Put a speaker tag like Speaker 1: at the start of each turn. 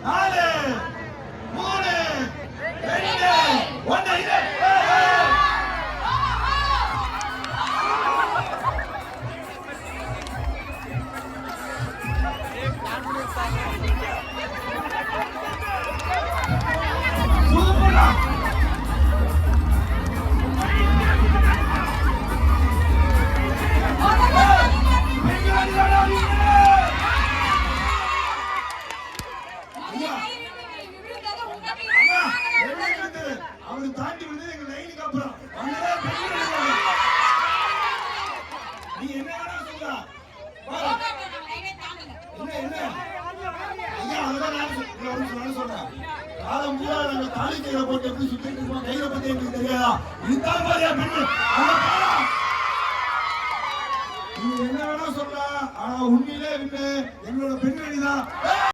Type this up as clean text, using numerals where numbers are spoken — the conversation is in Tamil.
Speaker 1: 4 3 2 1 இது சூப்பரா அவரு தாண்டி வந்து எங்க லைனுக்கு அப்புறம் நீ என்ன வேணா சொல்ல என்ன ஐயா அதுதான் நான் சொல்றேன் காலம் பூரா நாங்க தாலி கையில போட்டு எப்படி சுத்திட்டு இருக்கோம் கையில பத்தி எங்களுக்கு தெரியாதா இதுதான் மாதிரியா பெண்ணு நீ என்ன வேணா சொல்ல ஆனா உண்மையிலே எங்களோட பெண்மணி தான்